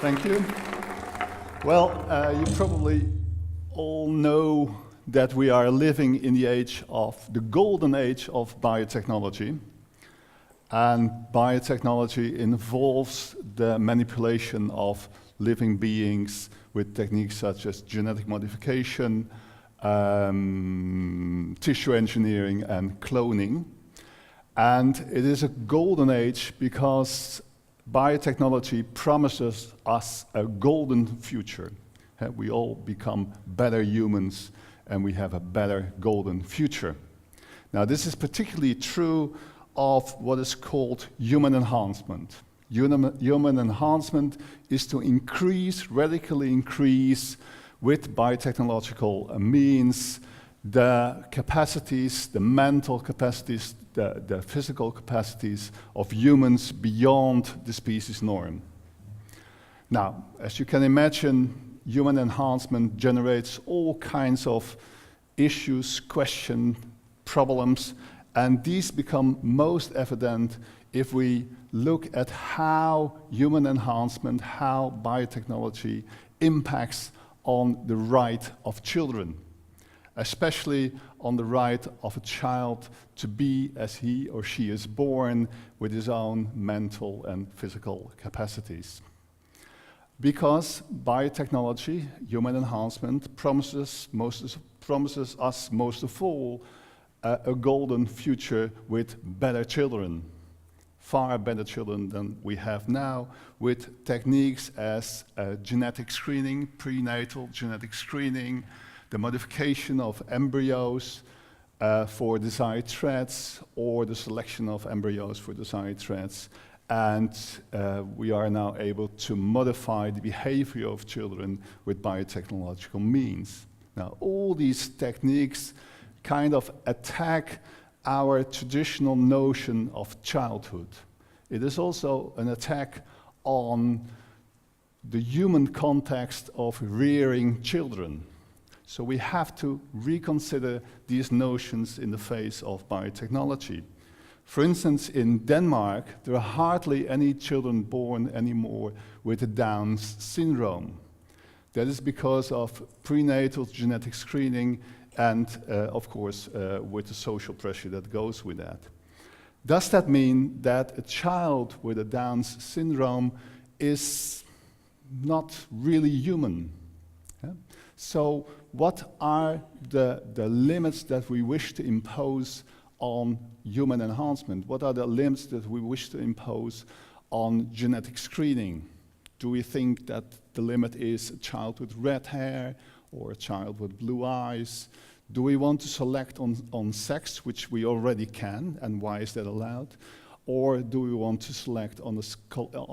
Thank you. Well, you probably all know that we are living in the age of the golden age of biotechnology. And biotechnology involves the manipulation of living beings with techniques such as genetic modification, tissue engineering, and cloning. And it is a golden age because biotechnology promises us a golden future. We all become better humans and we have a better golden future. Now, this is particularly true of what is called human enhancement. Human enhancement is to radically increase with biotechnological means the capacities, the mental capacities, the physical capacities of humans beyond the species norm. Now, as you can imagine, human enhancement generates all kinds of issues, questions, problems, and these become most evident if we look at how human enhancement, how biotechnology impacts on the right of children, especially on the right of a child to be as he or she is born with his own mental and physical capacities. Because biotechnology, human enhancement, promises us most of all a golden future with better children, far better children than we have now, with techniques as genetic screening, prenatal genetic screening, the modification of embryos for desired traits, or the selection of embryos for desired traits. And we are now able to modify the behavior of children with biotechnological means. Now, all these techniques kind of attack our traditional notion of childhood. It is also an attack on the human context of rearing children. So we have to reconsider these notions in the face of biotechnology. For instance, in Denmark, there are hardly any children born anymore with a Down's syndrome. That is because of prenatal genetic screening and, of course, with the social pressure that goes with that. Does that mean that a child with a Down's syndrome is not really human? Yeah? So what are the limits that we wish to impose on human enhancement? What are the limits that we wish to impose on genetic screening? Do we think that the limit is a child with red hair or a child with blue eyes? Do we want to select on sex, which we already can, and why is that allowed? Or do we want to select on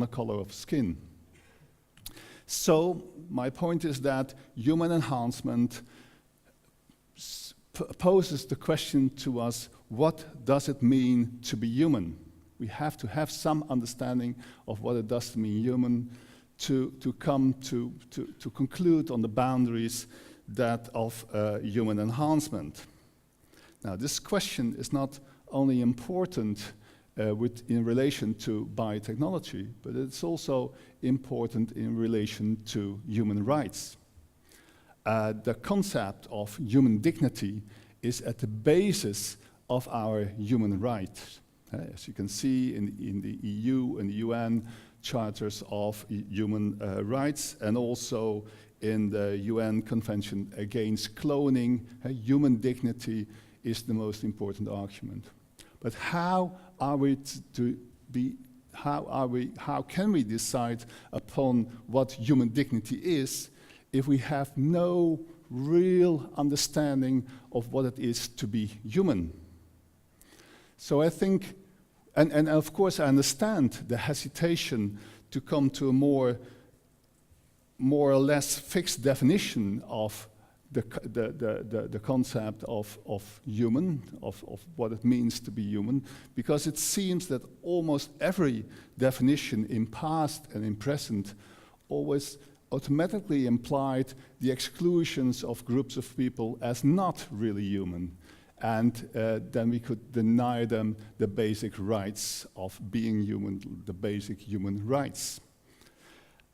a color of skin? So my point is that human enhancement poses the question to us, what does it mean to be human? We have to have some understanding of what it does to mean human to come to conclude on the boundaries that of human enhancement. Now, this question is not only important in relation to biotechnology, but it's also important in relation to human rights. The concept of human dignity is at the basis of our human rights. As you can see in the EU and the UN charters of human rights, and also in the UN Convention Against Cloning, human dignity is the most important argument. But how can we decide upon what human dignity is if we have no real understanding of what it is to be human? So I think, and of course I understand the hesitation to come to a more or less fixed definition of the concept of human, of what it means to be human, because it seems that almost every definition in past and in present always automatically implied the exclusions of groups of people as not really human. And then we could deny them the basic rights of being human, the basic human rights.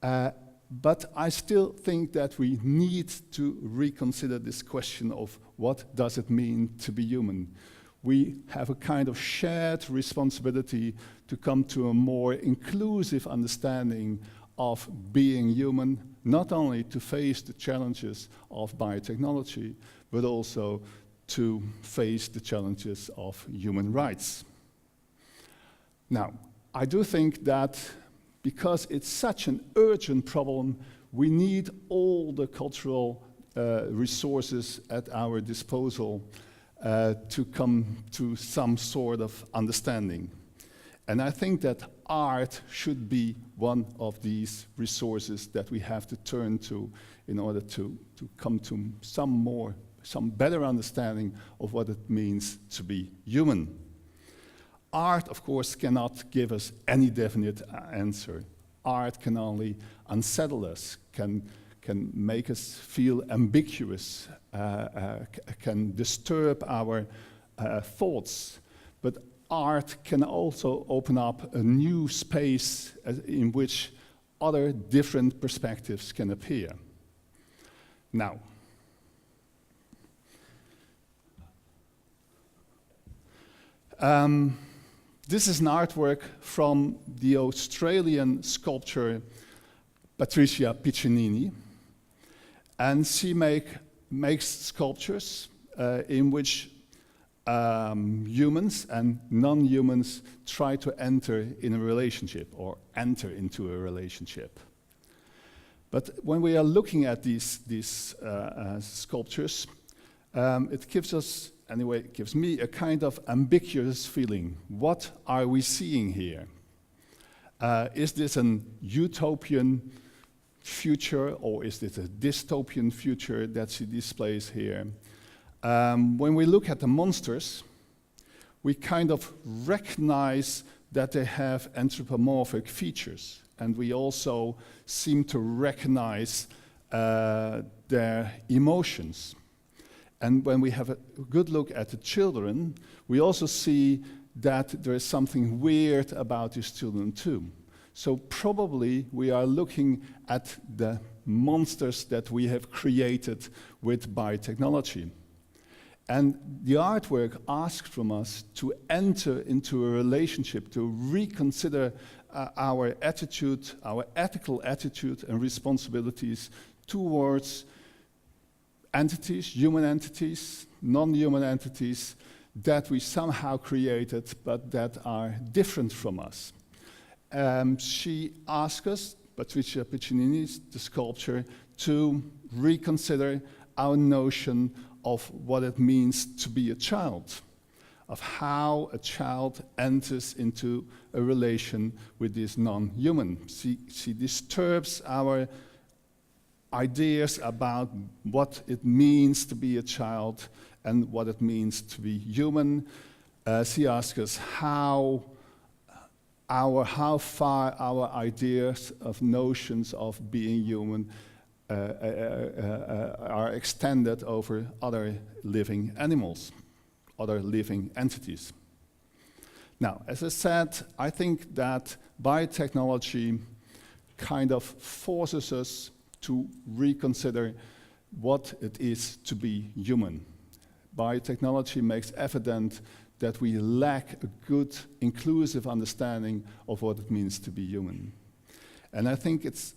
But I still think that we need to reconsider this question of what does it mean to be human. We have a kind of shared responsibility to come to a more inclusive understanding of being human, not only to face the challenges of biotechnology, but also to face the challenges of human rights. Now, I do think that because it's such an urgent problem, we need all the cultural resources at our disposal to come to some sort of understanding. And I think that art should be one of these resources that we have to turn to in order to come to some better understanding of what it means to be human. Art, of course, cannot give us any definite answer. Art can only unsettle us, can make us feel ambiguous, can disturb our thoughts. But art can also open up a new space in which other different perspectives can appear. Now, this is an artwork from the Australian sculptor Patricia Piccinini, and she makes sculptures in which humans and non-humans try to enter in a relationship or enter into a relationship. But when we are looking at these sculptures, it gives us, anyway, it gives me a kind of ambiguous feeling. What are we seeing here? Is this an utopian future, or is this a dystopian future that she displays here? When we look at the monsters, we kind of recognize that they have anthropomorphic features, and we also seem to recognize their emotions. And when we have a good look at the children, we also see that there is something weird about these children too. So probably we are looking at the monsters that we have created with biotechnology. And the artwork asks from us to enter into a relationship, to reconsider our attitude, our ethical attitude and responsibilities towards entities, human entities, non-human entities that we somehow created but that are different from us. She asked us, Patricia Piccinini, the sculptor, to reconsider our notion of what it means to be a child, of how a child enters into a relation with this non-human. She disturbs our ideas about what it means to be a child and what it means to be human. She asks us how far our ideas of notions of being human are extended over other living animals, other living entities. Now, as I said, I think that biotechnology kind of forces us to reconsider what it is to be human. Biotechnology makes evident that we lack a good, inclusive understanding of what it means to be human. And I think it's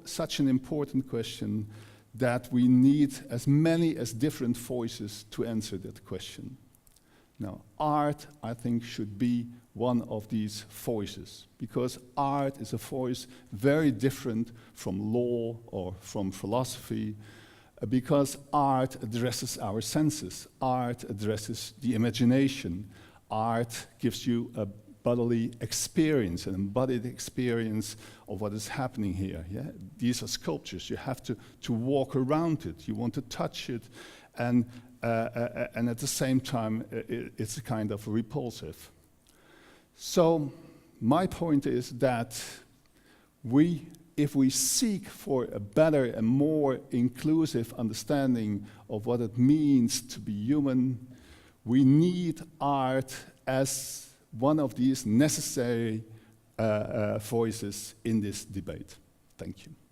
such an important question that we need as many as different voices to answer that question. Now, art, I think, should be one of these voices, because art is a voice very different from law or from philosophy, because art addresses our senses, art addresses the imagination, art gives you a bodily experience, an embodied experience of what is happening here. Yeah? These are sculptures, you have to walk around it, you want to touch it, and at the same time it's a kind of repulsive. So my point is that if we seek for a better and more inclusive understanding of what it means to be human, we need art as one of these necessary voices in this debate. Thank you.